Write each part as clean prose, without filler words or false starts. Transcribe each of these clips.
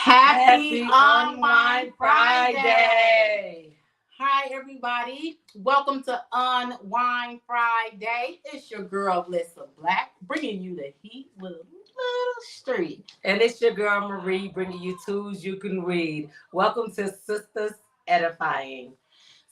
Happy Unwind Unwind Friday. Friday. Hi, everybody. Welcome to Unwind Friday. It's your girl, Blissa Black, bringing you the heat with a little street. And it's your girl Marie bringing you tools you can read. Welcome to Sisters Edifying.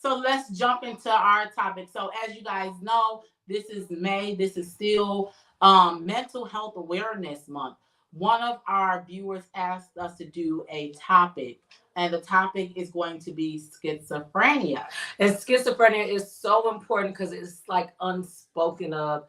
So let's jump into our topic. So as you guys know, this is May. This is still Mental Health Awareness Month. One of our viewers asked us to do a topic, and the topic is going to be schizophrenia. And schizophrenia is so important because it's like unspoken of,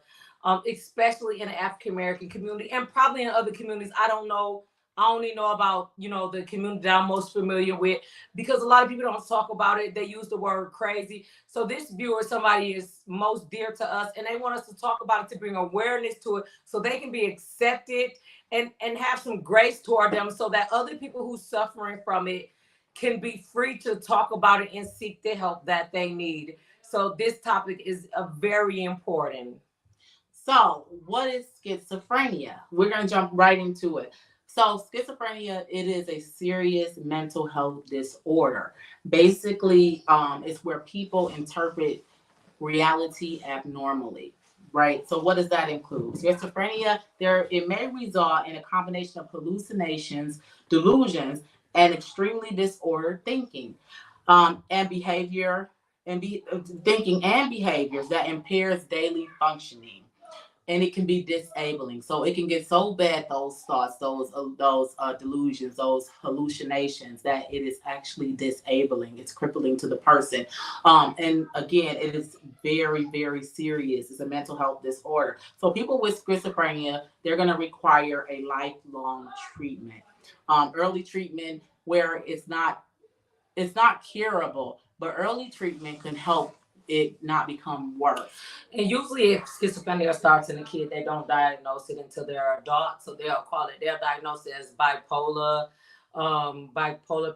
especially in the African American community and probably in other communities. I don't know. I only know about, the community that I'm most familiar with because a lot of people don't talk about it. They use the word crazy. So this viewer, somebody is most dear to us and they want us to talk about it to bring awareness to it so they can be accepted and have some grace toward them so that other people who's suffering from it can be free to talk about it and seek the help that they need. So this topic is a very important. So, what is schizophrenia? We're going to jump right into it. So, schizophrenia, it is a serious mental health disorder. Basically, it's where people interpret reality abnormally, right? So, what does that include? Schizophrenia, it may result in a combination of hallucinations, delusions, and extremely disordered thinking, and behavior, thinking and behaviors that impairs daily functioning, and it can be disabling. So it can get so bad, those thoughts, those delusions, those hallucinations, that it is actually disabling. It's crippling to the person. And again, it is very, very serious. It's a mental health disorder. So people with schizophrenia, they're going to require a lifelong treatment. Early treatment where it's not curable, but early treatment can help it not become worse. And usually, if schizophrenia starts in a kid, they don't diagnose it until they're adults. So they'll diagnose it as bipolar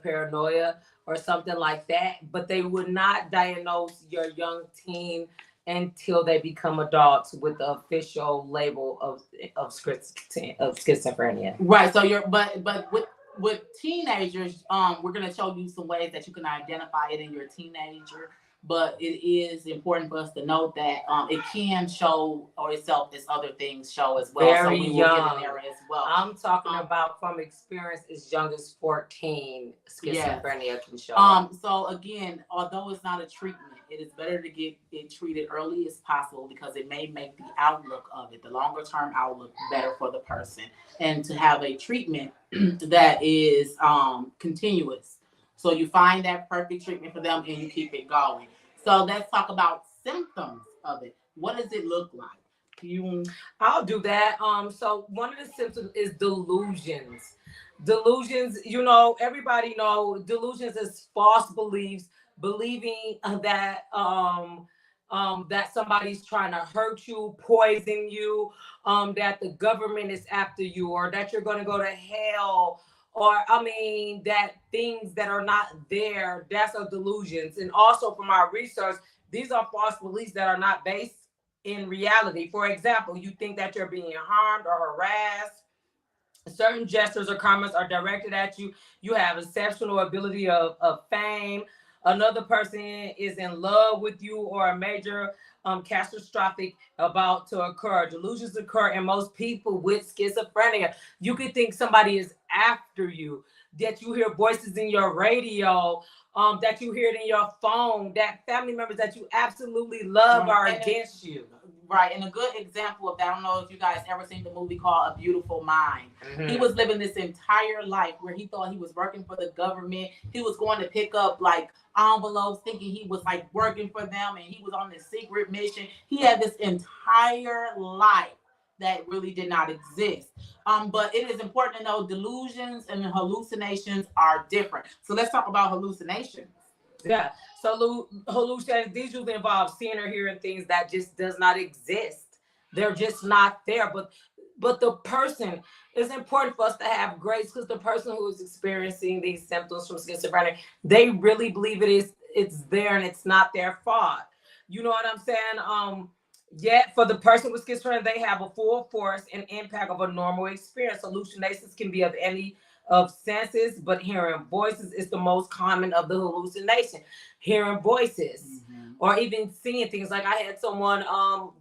paranoia, or something like that. But they would not diagnose your young teen until they become adults with the official label of schizophrenia. Right. So but with teenagers, we're going to show you some ways that you can identify it in your teenager. But it is important for us to note that it can show or itself as other things show as well. Very so we will young. get in there as well. I'm talking about from experience as young as 14, schizophrenia can show. So again, although it's not a treatment, it is better to get it treated early as possible because it may make the outlook of it, the longer term outlook, better for the person, and to have a treatment that is continuous. So you find that perfect treatment for them and you keep it going. So let's talk about symptoms of it. What does it look like? I'll do that. So one of the symptoms is delusions. Delusions, everybody know delusions is false beliefs, believing that somebody's trying to hurt you, poison you, that the government is after you, or that you're going to go to hell, or that things that are not there. That's a delusions. And also from our research, these are false beliefs that are not based in reality. For example, you think that you're being harmed or harassed. Certain gestures or comments are directed at you. You have exceptional ability of fame. Another person is in love with you, or a major catastrophic about to occur. Delusions occur in most people with schizophrenia. You could think somebody is after you, that you hear voices in your radio, that you hear it in your phone, that family members that you absolutely love are against you. Right. And a good example of that, I don't know if you guys ever seen the movie called A Beautiful Mind. Mm-hmm. He was living this entire life where he thought he was working for the government. He was going to pick up like envelopes thinking he was like working for them, and he was on this secret mission. He had this entire life that really did not exist. But it is important to know delusions and hallucinations are different. So let's talk about hallucinations. Yeah. So hallucinations, these usually involve seeing or hearing things that just does not exist. They're just not there. But the person, it's important for us to have grace, because the person who is experiencing these symptoms from schizophrenia, they really believe it's there and it's not their fault. You know what I'm saying? Yet for the person with schizophrenia, they have a full force and impact of a normal experience. Hallucinations can be of any of senses, but hearing voices is the most common of the hallucination. Hearing voices, or even seeing things. Like I had someone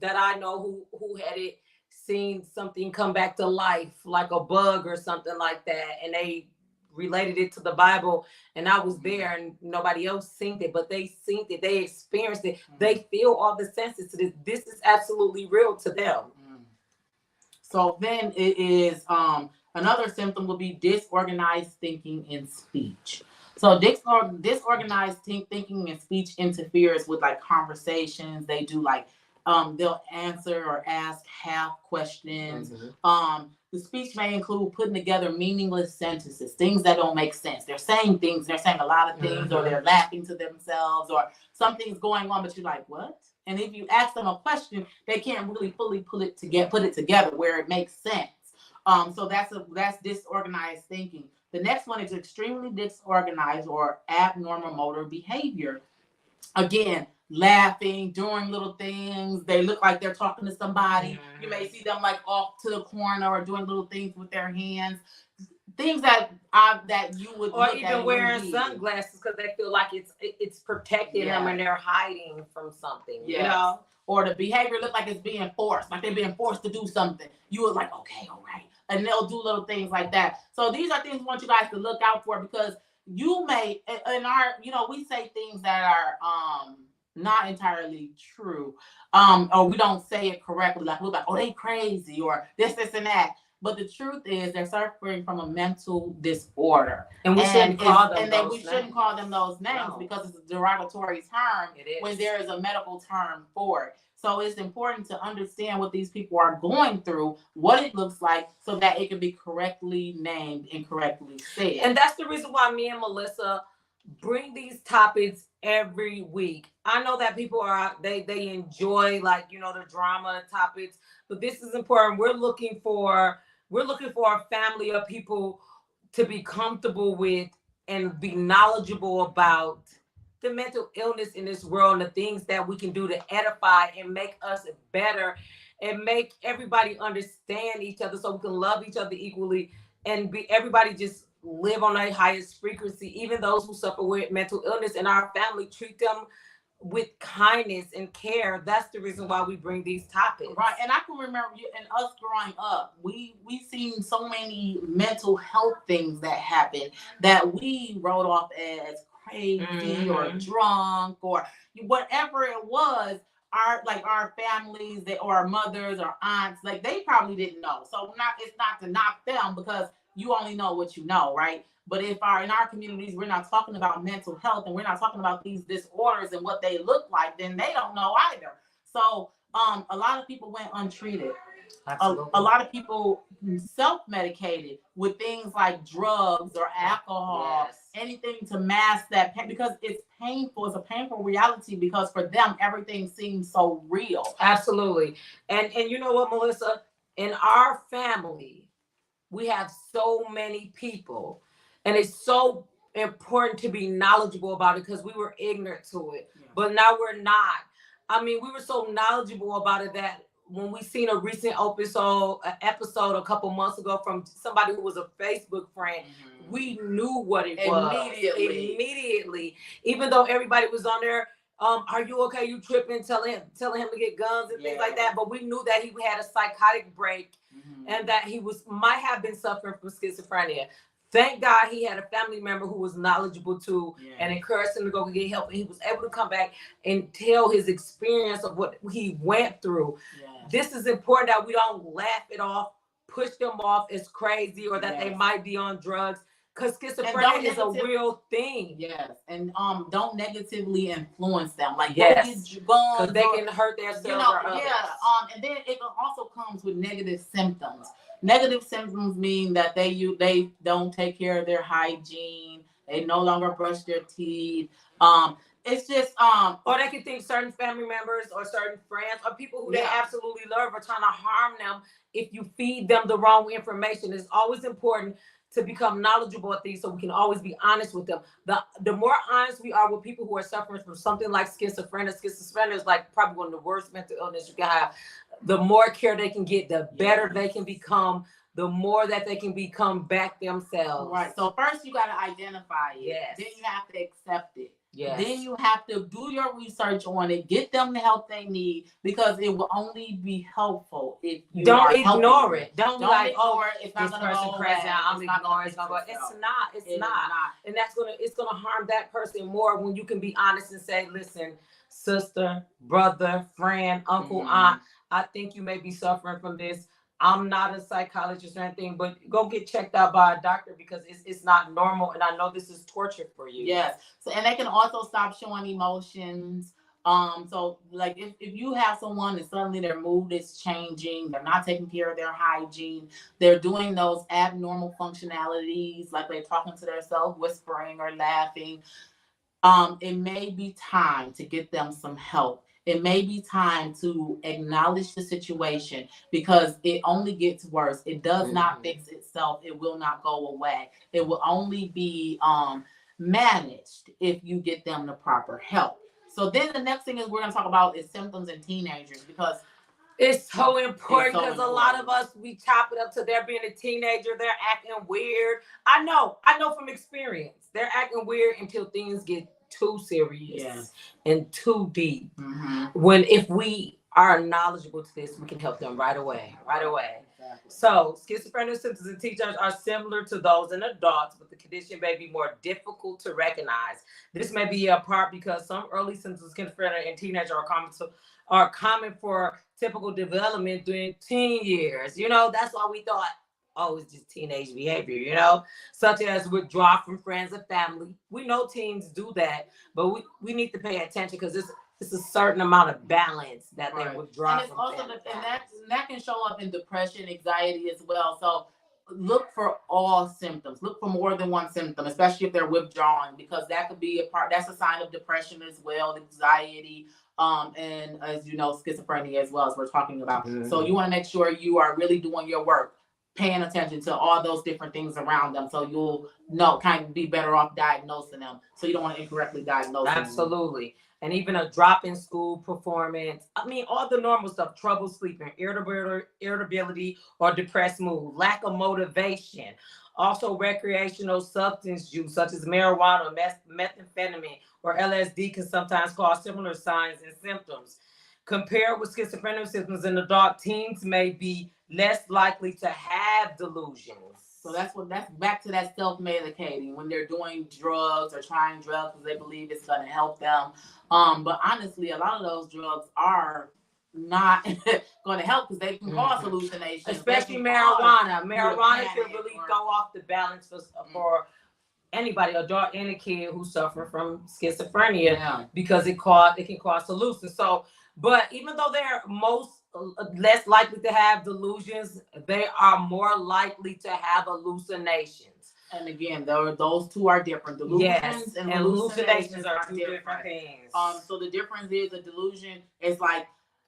that I know who had it seen something come back to life, like a bug or something like that, and they related it to the Bible, and I was there, and nobody else seen it, but they seen it, they experienced it, they feel all the senses to this. This is absolutely real to them. So then it is another symptom would be disorganized thinking and speech. So disorganized thinking and speech interferes with like conversations. They do like they'll answer or ask half questions. The speech may include putting together meaningless sentences, things that don't make sense. They're saying things, they're saying a lot of things, or they're laughing to themselves, or something's going on, but you're like, what? And if you ask them a question, they can't really fully put it together where it makes sense. So that's disorganized thinking. The next one is extremely disorganized or abnormal motor behavior. Again, laughing, doing little things. They look like they're talking to somebody. You may see them like off to the corner or doing little things with their hands. Things that you would, or even wearing sunglasses because they feel like it's protecting them and they're hiding from something. You know, or the behavior look like it's being forced, like they're being forced to do something. You were like, okay, all right, and they'll do little things like that. So these are things we want you guys to look out for, because you may in our, we say things that are not entirely true, or we don't say it correctly. Like we're like, oh, they crazy, or this and that. But the truth is, they're suffering from a mental disorder, and we shouldn't call them those names because it's a derogatory term when there is a medical term for it. So it's important to understand what these people are going through, what it looks like, so that it can be correctly named and correctly said. And that's the reason why me and Melissa bring these topics every week. I know that people they enjoy the drama topics, but this is important. We're looking for a family of people to be comfortable with and be knowledgeable about the mental illness in this world and the things that we can do to edify and make us better and make everybody understand each other so we can love each other equally and be everybody just live on a highest frequency. Even those who suffer with mental illness in our family, treat them with kindness and care. That's the reason why we bring these topics. Right. And I can remember and us growing up, we've seen so many mental health things that happened that we wrote off as crazy or drunk or whatever it was. Our families or our mothers or aunts, like they probably didn't know. So it's not to knock them, because you only know what you know, right? But in our communities, we're not talking about mental health and we're not talking about these disorders and what they look like, then they don't know either. So a lot of people went untreated. A lot of people self-medicated with things like drugs or alcohol, anything to mask that pain, because it's painful. It's a painful reality, because for them, everything seems so real. Absolutely. And you know what, Melissa? In our family, we have so many people, and it's so important to be knowledgeable about it because we were ignorant to it, but now we're not. I mean, we were so knowledgeable about it that when we seen a recent episode a couple months ago from somebody who was a Facebook friend, we knew what it was immediately. Even though everybody was on there, are you okay? You tripping? Telling him to get guns and things like that. But we knew that he had a psychotic break and that he might have been suffering from schizophrenia. Thank God he had a family member who was knowledgeable too and encouraged him to go get help. And he was able to come back and tell his experience of what he went through. This is important, that we don't laugh it off, push them off as crazy, or that they might be on drugs. Because schizophrenia is a real thing. Yes. And don't negatively influence them. Like, because they can hurt themselves or others. And then it also comes with negative symptoms. Negative symptoms mean that they don't take care of their hygiene. They no longer brush their teeth. It's just or they can think certain family members or certain friends or people who they absolutely love are trying to harm them if you feed them the wrong information. It's always important to become knowledgeable at these so we can always be honest with them. The more honest we are with people who are suffering from something like schizophrenia is like probably one of the worst mental illness you can have. The more care they can get, the better they can become, the more that they can become back themselves. Right. So first you got to identify it. Yes. Then you have to accept it. Yes. Then you have to do your research on it, get them the help they need, because it will only be helpful if you don't ignore it. Don't like, ignore it. It's not this gonna person go crazy. away. I'm ignoring. It's gonna go. It's not. It's not. And it's gonna harm that person more when you can be honest and say, listen, sister, brother, friend, uncle, aunt, I think you may be suffering from this. I'm not a psychologist or anything, but go get checked out by a doctor because it's not normal. And I know this is torture for you. Yes. So, and they can also stop showing emotions. So like if you have someone and suddenly their mood is changing, they're not taking care of their hygiene, they're doing those abnormal functionalities, like they're talking to themselves, whispering or laughing, it may be time to get them some help. It may be time to acknowledge the situation because it only gets worse. It does not fix itself. It will not go away. It will only be managed if you get them the proper help. So then the next thing is we're going to talk about is symptoms in teenagers, because it's so important because a lot of us, we chop it up to they're being a teenager, they're acting weird. I know from experience, they're acting weird until things get too serious and too deep. When if we are knowledgeable to this, we can help them right away. Exactly. So schizophrenia symptoms in teenagers are similar to those in adults, but the condition may be more difficult to recognize. This may be a part because some early symptoms of schizophrenia in teenagers are common for typical development during teen years. That's why we thought, oh, it's just teenage behavior, such as withdrawal from friends and family. We know teens do that, but we need to pay attention because it's a certain amount of balance that they withdraw. And it's also that can show up in depression, anxiety as well. So look for all symptoms. Look for more than one symptom, especially if they're withdrawing, because that could be that's a sign of depression as well, anxiety, and as you know, schizophrenia as well, as we're talking about. So you want to make sure you are really doing your work, paying attention to all those different things around them, so you'll kind of be better off diagnosing them. So you don't want to incorrectly diagnose them. Absolutely. And even a drop in school performance. I mean, all the normal stuff: trouble sleeping, irritability or depressed mood, lack of motivation. Also, recreational substance use such as marijuana, methamphetamine, or LSD can sometimes cause similar signs and symptoms. Compared with schizophrenia symptoms in adult, teens may be less likely to have delusions. So that's back to that self-medicating, when they're doing drugs or trying drugs because they believe it's going to help them. But honestly, a lot of those drugs are not going to help because they can cause hallucinations. Especially marijuana. Marijuana can really throw off the balance for anybody, adult and a kid who suffer from schizophrenia, because it can cause hallucinations. So, but even though they're less likely to have delusions, they are more likely to have hallucinations. And again, those two are different. Delusions and hallucinations are two different things. So the difference is a delusion is like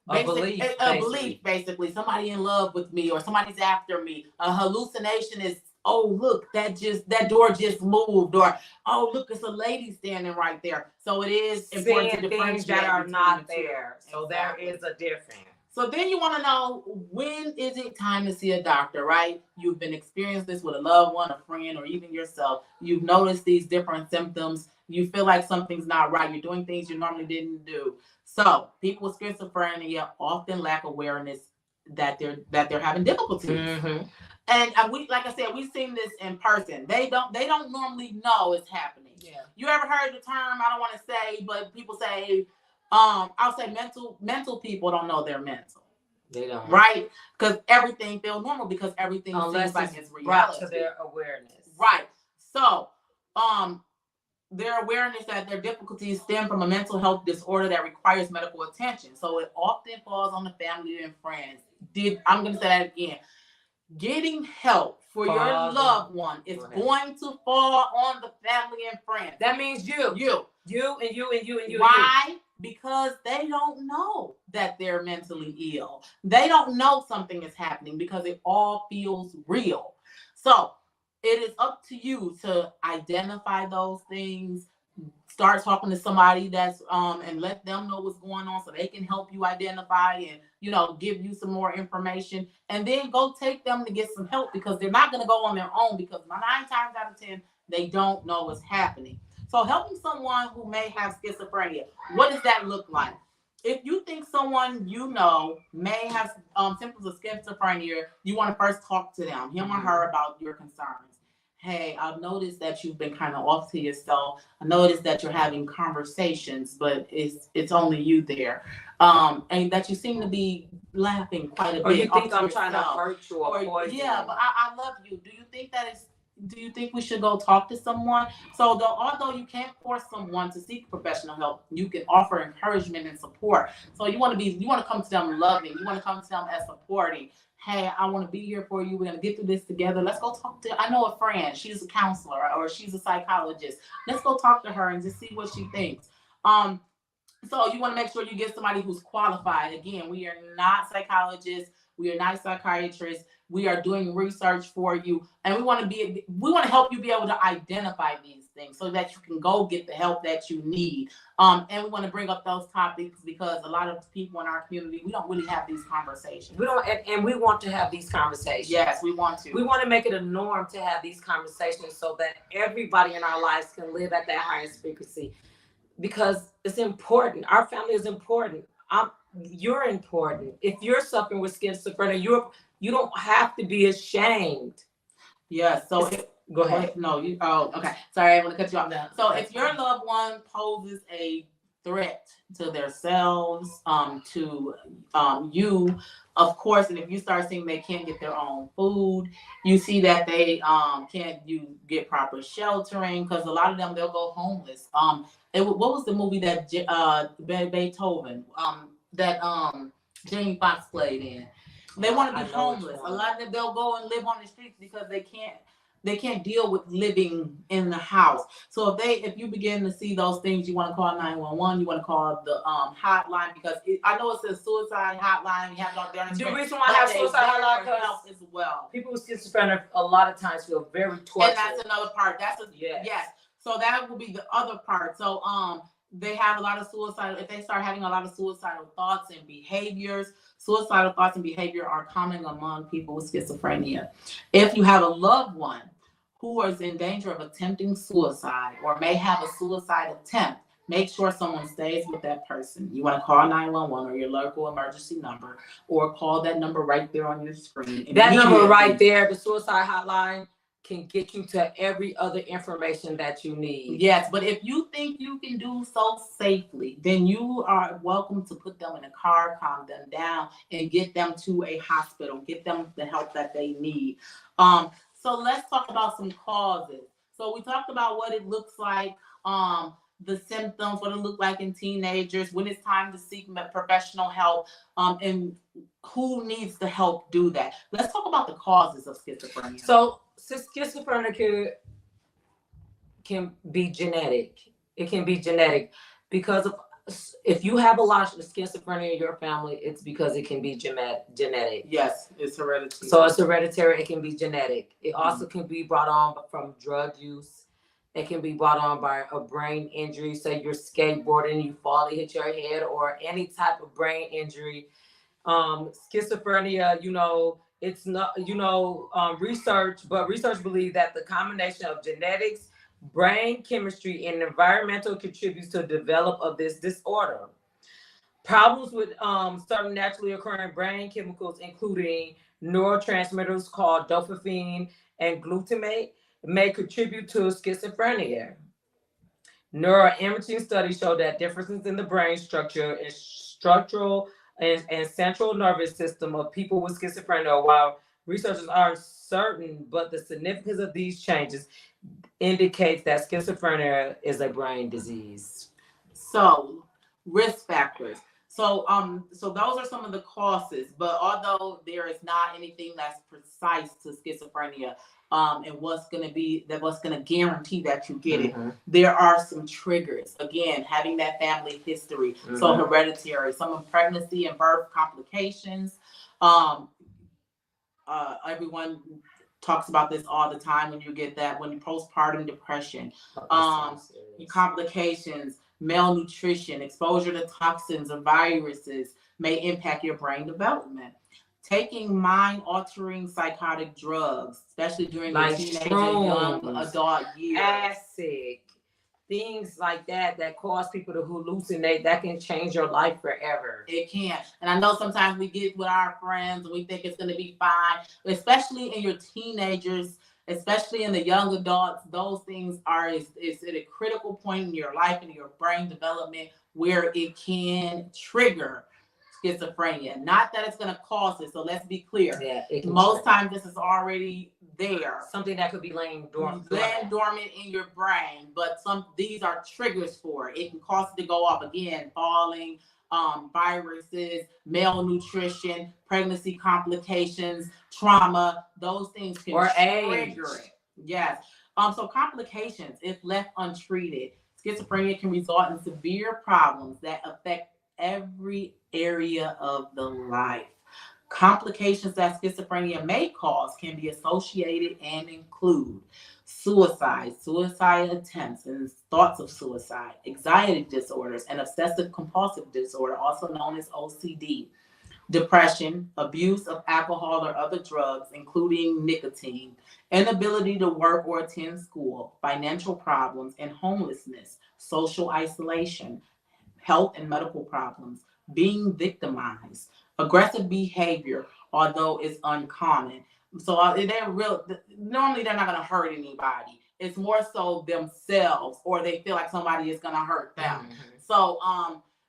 a belief, basically. Somebody in love with me or somebody's after me. A hallucination is, oh, look, that door just moved, or oh, look, it's a lady standing right there. So it is important to differentiate things that are not there. So there is a difference. So then you want to know, when is it time to see a doctor, right? You've been experiencing this with a loved one, a friend, or even yourself. You've noticed these different symptoms. You feel like something's not right. You're doing things you normally didn't do. So people with schizophrenia often lack awareness that they're having difficulties. And we, like I said, we've seen this in person. They don't normally know it's happening. Yeah. You ever heard the term? I don't want to say, but people say, I'll say mental people don't know they're mental. They don't. Right? Because everything feels normal, because everything seems like it's reality. Brought to their awareness. Right. So, their awareness that their difficulties stem from a mental health disorder that requires medical attention. So it often falls on the family and friends. I'm going to say that again. Getting help for your loved one is going to fall on the family and friends. That means you. You. Why? Because they don't know that they're mentally ill. They don't know something is happening because it all feels real. So it is up to you to identify those things, start talking to somebody that's and let them know what's going on so they can help you identify and give you some more information, and then go take them to get some help, because they're not going to go on their own, because 9 times out of 10 they don't know what's happening. So helping someone who may have schizophrenia, what does that look like? If you think someone may have symptoms of schizophrenia, you want to first talk to them, him or her, about your concerns. Hey, I've noticed that you've been kind of off to yourself. I noticed that you're having conversations, but it's only you there, and that you seem to be laughing quite a bit. Or you think I'm trying to hurt you or poison you? Yeah, but I love you. Do you think we should go talk to someone? So although you can't force someone to seek professional help, you can offer encouragement and support. So you want to come to them loving. You want to come to them as supporting. Hey, I want to be here for you. We're going to get through this together. Let's go talk to, I know a friend. She's a counselor or she's a psychologist. Let's go talk to her and just see what she thinks. So you want to make sure you get somebody who's qualified. Again, we are not psychologists. We are not psychiatrists. We are doing research for you, and we want to help you be able to identify these things so that you can go get the help that you need. And we want to bring up those topics because a lot of people in our community, we don't really have these conversations. We don't, and we want to have these conversations. Yes, we want to. We want to make it a norm to have these conversations so that everybody in our lives can live at that highest frequency, because it's important. Our family is important. You're important. If you're suffering with schizophrenia, you don't have to be ashamed. Yes. So go ahead. Okay. Sorry, I want to cut you off now. So if your loved one poses a threat to themselves, to you, of course, and if you start seeing they can't get their own food, you see that they can't get proper sheltering, because a lot of them, they'll go homeless. What was the movie that Beethoven that Jamie Foxx played in? They want to be homeless. A lot of them, they'll go and live on the streets because they can't deal with living in the house. So if you begin to see those things, you want to call 911. You want to call the hotline, because I know it says suicide hotline. You have it on there. The reason why I have suicide hotline help as well. People with schizophrenia a lot of times feel very tortured. And that's another part. Yes. So that will be the other part. So they have a lot of suicidal. If they start having a lot of suicidal thoughts and behaviors, suicidal thoughts and behavior are common among people with schizophrenia. If you have a loved one who is in danger of attempting suicide or may have a suicide attempt, make sure someone stays with that person. You want to call 911 or your local emergency number, or call that number right there on your screen. That number right there, the suicide hotline, can get you to every other information that you need. Yes, but if you think you can do so safely, then you are welcome to put them in a car, calm them down, and get them to a hospital, get them the help that they need. So let's talk about some causes. So we talked about what it looks like, the symptoms, what it looks like in teenagers, when it's time to seek professional help, and who needs to help do that. Let's talk about the causes of schizophrenia. So schizophrenia can be genetic. It can be genetic because if you have a lot of schizophrenia in your family, it's because it can be genetic. Yes, it's hereditary. So it's hereditary. It can be genetic. It also can be brought on from drug use. It can be brought on by a brain injury. Say you're skateboarding, you fall and hit your head, or any type of brain injury. Schizophrenia, it's not, research believes that the combination of genetics, brain chemistry, and environmental contributes to the development of this disorder. Problems with certain naturally occurring brain chemicals, including neurotransmitters called dopamine and glutamate, may contribute to schizophrenia. Neuroimaging studies show that differences in the brain structure and structural and central nervous system of people with schizophrenia, while researchers aren't certain, but the significance of these changes indicates that schizophrenia is a brain disease. So, risk factors. So those are some of the causes, but although there is not anything that's precise to schizophrenia, and what's going to guarantee that you get it, there are some triggers. Again, having that family history, so hereditary, some of pregnancy and birth complications. Everyone talks about this all the time when you get that, when postpartum depression, complications, malnutrition, exposure to toxins or viruses may impact your brain development. Taking mind-altering psychotic drugs, especially during your like teenage and young shrooms, adult years. acid, things like that cause people to hallucinate, that can change your life forever. It can. And I know sometimes we get with our friends and we think it's going to be fine, especially in your teenagers, especially in the young adults. Those things are is at a critical point in your life and your brain development where it can trigger schizophrenia. Not that it's going to cause it. So let's be clear. Yeah, most times this is already there. Something that could be laying dormant in your brain, but these are triggers for it. It can cause it to go off again, falling, viruses, malnutrition, pregnancy complications, trauma. Those things can trigger it. Yes. So complications, if left untreated, schizophrenia can result in severe problems that affect every area of the life. Complications that schizophrenia may cause can be associated and include suicide attempts and thoughts of suicide, anxiety disorders, and obsessive compulsive disorder, also known as OCD, depression, abuse of alcohol or other drugs, including nicotine, inability to work or attend school, financial problems, and homelessness, social isolation, health and medical problems, being victimized, aggressive behavior, although it's uncommon. So normally they're not going to hurt anybody. It's more so themselves, or they feel like somebody is going to hurt them. Mm-hmm. So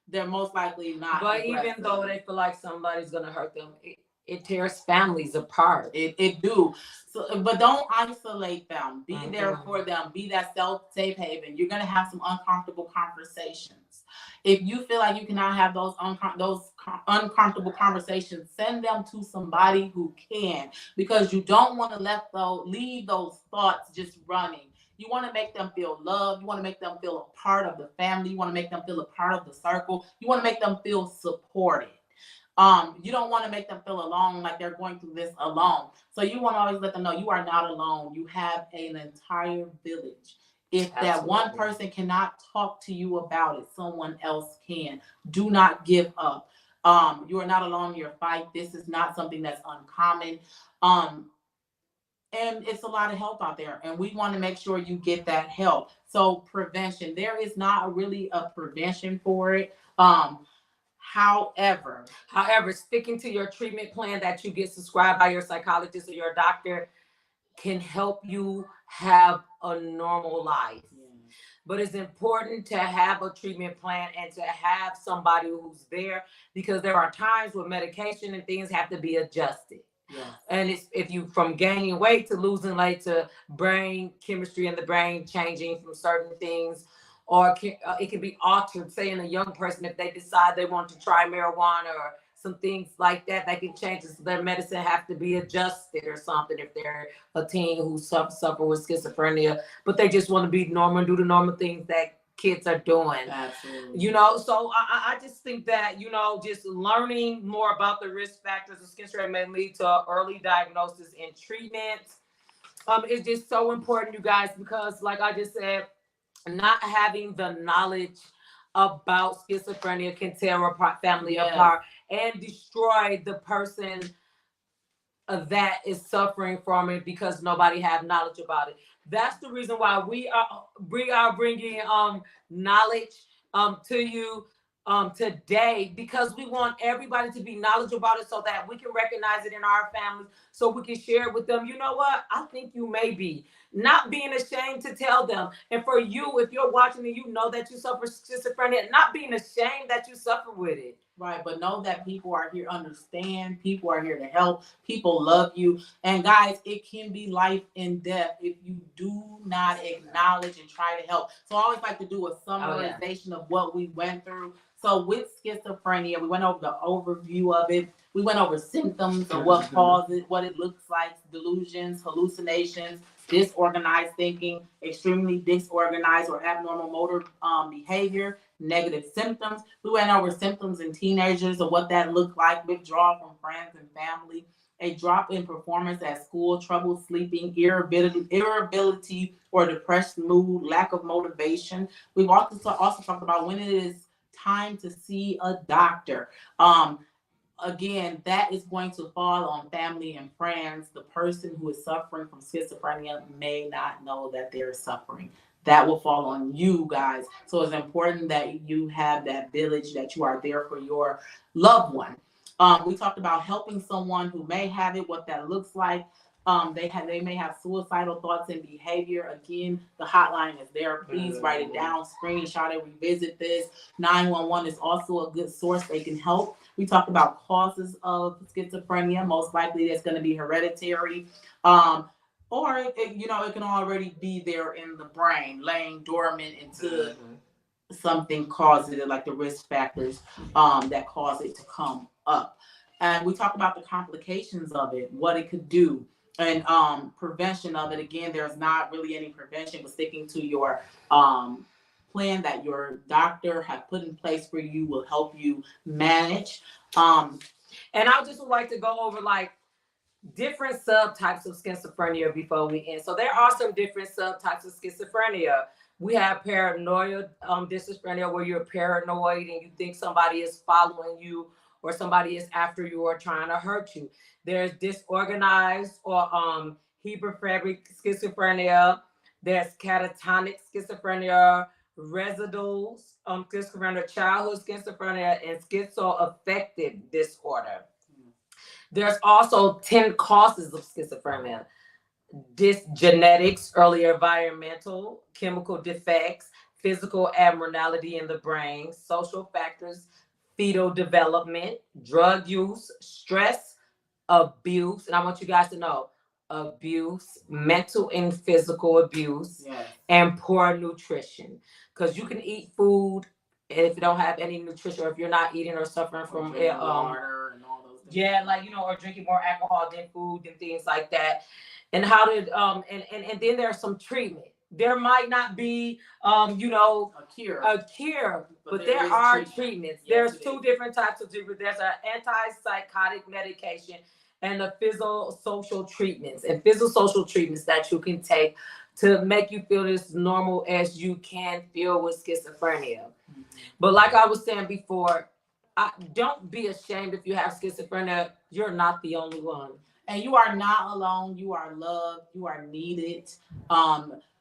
they're most likely not. But aggressive. Even though they feel like somebody's going to hurt them, it tears families apart. It do. So, but don't isolate them. Be there for them. Be that safe haven. You're going to have some uncomfortable conversations. If you feel like you cannot have those uncomfortable conversations, send them to somebody who can, because you don't want to leave those thoughts just running. You want to make them feel loved. You want to make them feel a part of the family. You want to make them feel a part of the circle. You want to make them feel supported. You don't want to make them feel alone, like they're going through this alone. So you want to always let them know you are not alone. You have an entire village. If that one person cannot talk to you about it, someone else can. Do not give up. You are not alone in your fight. This is not something that's uncommon. And it's a lot of help out there, and we want to make sure you get that help. So prevention, there is not really a prevention for it. However, sticking to your treatment plan that you get subscribed by your psychologist or your doctor can help you have a normal life. But it's important to have a treatment plan and to have somebody who's there, because there are times when medication and things have to be adjusted. Yes. And it's if you from gaining weight to losing weight to brain chemistry in the brain changing from certain things, or it can be altered. Say in a young person, if they decide they want to try marijuana or some things like that, they can change it. So their medicine have to be adjusted or something if they're a teen who suffer with schizophrenia, but they just want to be normal and do the normal things that kids are doing. Absolutely. So I just think that, just learning more about the risk factors of schizophrenia may lead to early diagnosis and treatment. It's just so important, you guys, because like I just said, not having the knowledge about schizophrenia can tear a family apart and destroy the person that is suffering from it, because nobody have knowledge about it. That's the reason why we are bringing knowledge to you today, because we want everybody to be knowledgeable about it so that we can recognize it in our families, so we can share it with them. You know what? I think you may be. Not being ashamed to tell them. And for you, if you're watching and you know that you suffer schizophrenia, not being ashamed that you suffer with it. Right, but know that people are here to understand. People are here to help. People love you. And guys, it can be life and death if you do not acknowledge and try to help. So I always like to do a summarization of what we went through. So with schizophrenia, we went over the overview of it. We went over symptoms of what causes it, what it looks like, delusions, hallucinations, disorganized thinking, extremely disorganized or abnormal motor behavior, negative symptoms. We went over symptoms in teenagers of what that looked like, withdrawal from friends and family, a drop in performance at school, trouble sleeping, irritability or depressed mood, lack of motivation. We've also talked about when it is time to see a doctor. Again, that is going to fall on family and friends. The person who is suffering from schizophrenia may not know that they're suffering. That will fall on you guys. So it's important that you have that village, that you are there for your loved one. We talked about helping someone who may have it, what that looks like. They may have suicidal thoughts and behavior. Again, the hotline is there. Please write it down, screenshot it, revisit this. 911 is also a good source. They can help. We talked about causes of schizophrenia. Most likely it's going to be hereditary. Or it can already be there in the brain, laying dormant until something causes it, like the risk factors that cause it to come up. And we talked about the complications of it, what it could do, and prevention of it. Again, there's not really any prevention, but sticking to your plan that your doctor have put in place for you will help you manage. And I just would like to go over like different subtypes of schizophrenia before we end. So there are some different subtypes of schizophrenia. We have paranoid schizophrenia, where you're paranoid and you think somebody is following you or somebody is after you or trying to hurt you. There's disorganized or hyperphagic schizophrenia. There's catatonic schizophrenia, residual schizophrenia, childhood schizophrenia, and schizoaffective disorder. There's also 10 causes of schizophrenia. Genetics, early environmental, chemical defects, physical abnormality in the brain, social factors, fetal development, drug use, stress, abuse. And I want you guys to know, abuse, mental and physical abuse, and poor nutrition. Because you can eat food, and if you don't have any nutrition, or if you're not eating or suffering from water and all those things. Yeah, like, or drinking more alcohol than food and things like that. And how did and then there's some treatment. There might not be a cure, but there are treatments. Yes, there's two different types of treatment. There's an antipsychotic medication and a physiosocial treatments. And physiosocial treatments that you can take to make you feel as normal as you can feel with schizophrenia. Mm-hmm. But like I was saying before, don't be ashamed if you have schizophrenia. You're not the only one. And you are not alone. You are loved. You are needed.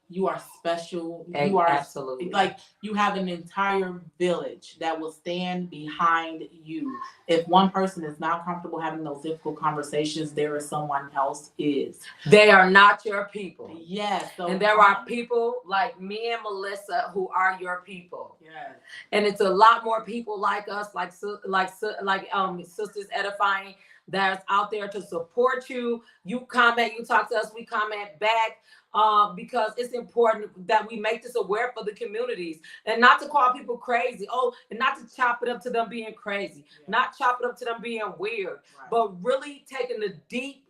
You are special. You are absolutely, like, you have an entire village that will stand behind you. If one person is not comfortable having those difficult conversations, there is someone else is. They are not your people. Yes. So and there are people like me and Melissa who are your people. Yes. And it's a lot more people like us, like Sisters Edifying, that's out there to support you. You comment, you talk to us, we comment back. Because it's important that we make this aware for the communities, and not to call people crazy. And not to chop it up to them being crazy, not chop it up to them being weird, but really taking a deep,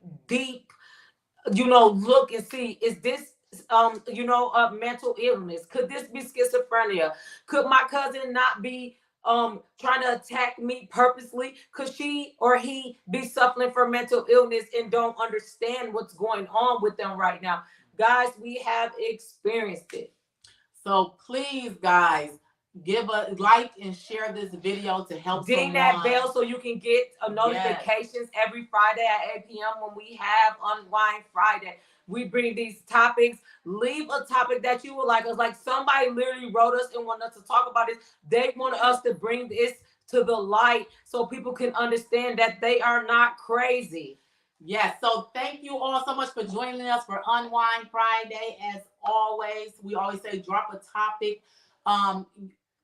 look and see, is this, a mental illness? Could this be schizophrenia? Could my cousin not be trying to attack me purposely? Could she or he be suffering from mental illness and don't understand what's going on with them right now? Guys, we have experienced it. So please, guys, give a like and share this video to help ding that bell so you can get notifications every Friday at 8 p.m. when we have Unwind Friday. We bring these topics. Leave a topic that you would like us. Like, somebody literally wrote us and wanted us to talk about this. They want us to bring this to the light so people can understand that they are not crazy. Yes, so thank you all so much for joining us for Unwind Friday. As always, we always say drop a topic.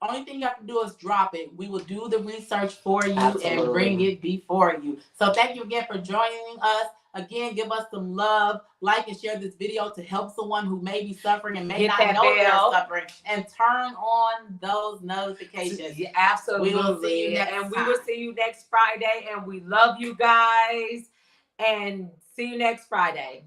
Only thing you have to do is drop it. We will do the research for you and bring it before you. So thank you again for joining us. Again, give us some love. Like and share this video to help someone who may be suffering and may not know they're suffering. And turn on those notifications. Yeah, absolutely. We will see you next time. We will see you next Friday. And we love you guys. And see you next Friday.